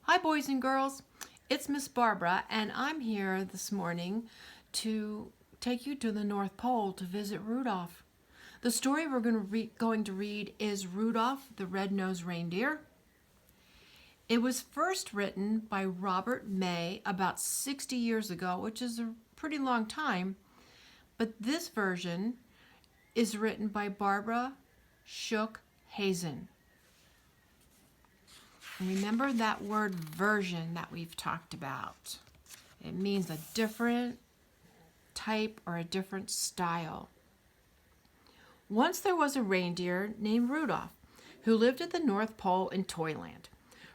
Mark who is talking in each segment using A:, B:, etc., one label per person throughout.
A: Hi, boys and girls. It's Miss Barbara, and I'm here this morning to take you to the North Pole to visit Rudolph. The story we're going to read is Rudolph the Red-Nosed Reindeer. It was first written by Robert May about 60 years ago, which is a pretty long time, but this version is written by Barbara Shook Hazen. Remember that word version that we've talked about. It means a different type or a different style. Once there was a reindeer named Rudolph who lived at the North Pole in Toyland.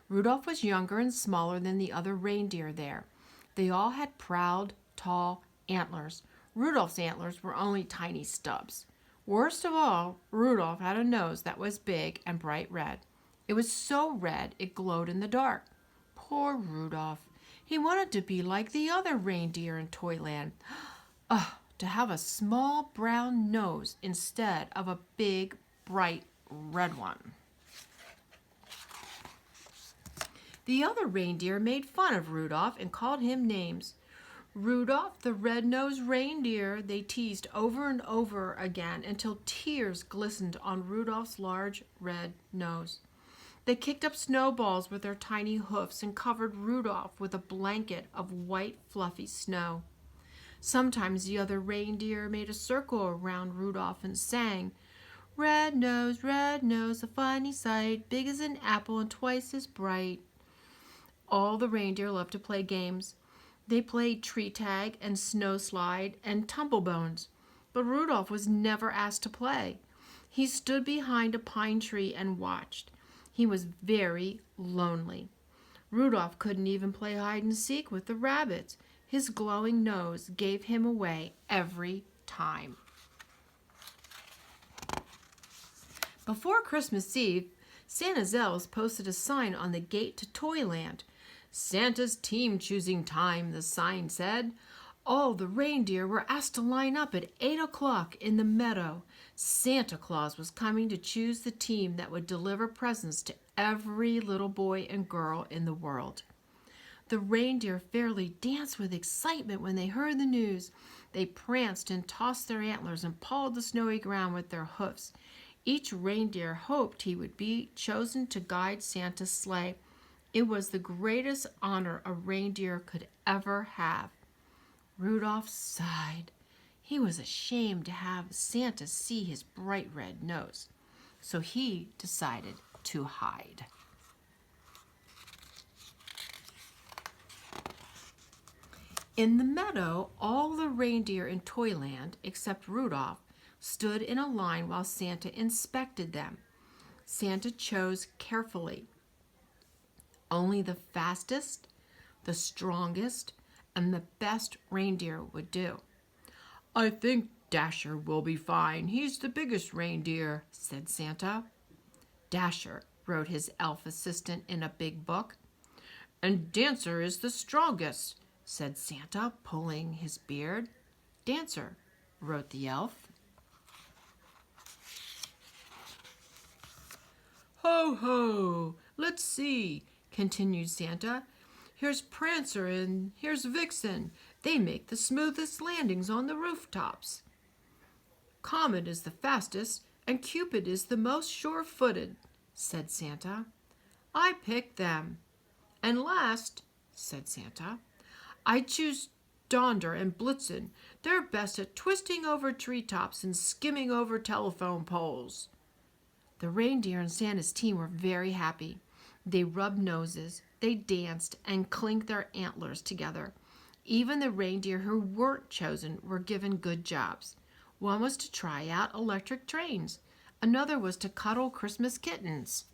A: Rudolph was younger and smaller than the other reindeer there. They all had proud, tall antlers. Rudolph's antlers were only tiny stubs. Worst of all, Rudolph had a nose that was big and bright red. It was so red it glowed in the dark. Poor Rudolph. He wanted to be like the other reindeer in Toyland. To have a small brown nose instead of a big, bright red one. The other reindeer made fun of Rudolph and called him names. Rudolph the red-nosed reindeer, they teased over and over again until tears glistened on Rudolph's large red nose. They kicked up snowballs with their tiny hoofs and covered Rudolph with a blanket of white, fluffy snow. Sometimes the other reindeer made a circle around Rudolph and sang, red nose, a funny sight, big as an apple and twice as bright." All the reindeer loved to play games. They played tree tag and snow slide and tumble bones, but Rudolph was never asked to play. He stood behind a pine tree and watched. He was very lonely. Rudolph couldn't even play hide and seek with the rabbits. His glowing nose gave him away every time. Before Christmas Eve, Santa's elves posted a sign on the gate to Toyland. "Santa's team choosing time," the sign said. All the reindeer were asked to line up at 8 o'clock in the meadow. Santa Claus was coming to choose the team that would deliver presents to every little boy and girl in the world. The reindeer fairly danced with excitement when they heard the news. They pranced and tossed their antlers and pawed the snowy ground with their hoofs. Each reindeer hoped he would be chosen to guide Santa's sleigh. It was the greatest honor a reindeer could ever have. Rudolph sighed. He was ashamed to have Santa see his bright red nose, so he decided to hide. In the meadow, all the reindeer in Toyland, except Rudolph, stood in a line while Santa inspected them. Santa chose carefully. Only the fastest, the strongest, and the best reindeer would do. "I think Dasher will be fine. He's the biggest reindeer," said Santa. Dasher wrote his elf assistant in a big book. "And Dancer is the strongest," said Santa, pulling his beard. "Dancer," wrote the elf. "Ho, ho! Let's see," continued Santa. "Here's Prancer and here's Vixen. They make the smoothest landings on the rooftops. Comet is the fastest and Cupid is the most sure-footed," said Santa. "I picked them. And last," said Santa, "I choose Donder and Blitzen. They're best at twisting over treetops and skimming over telephone poles." The reindeer and Santa's team were very happy. They rubbed noses, they danced, and clinked their antlers together. Even the reindeer who weren't chosen were given good jobs. One was to try out electric trains. Another was to cuddle Christmas kittens.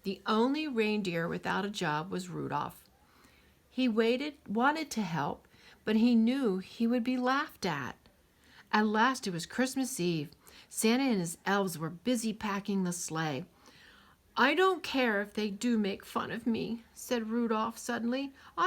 A: The only reindeer without a job was Rudolph. He wanted to help, but he knew he would be laughed at. At last it was Christmas Eve. Santa and his elves were busy packing the sleigh. "I don't care if they do make fun of me," said Rudolph suddenly.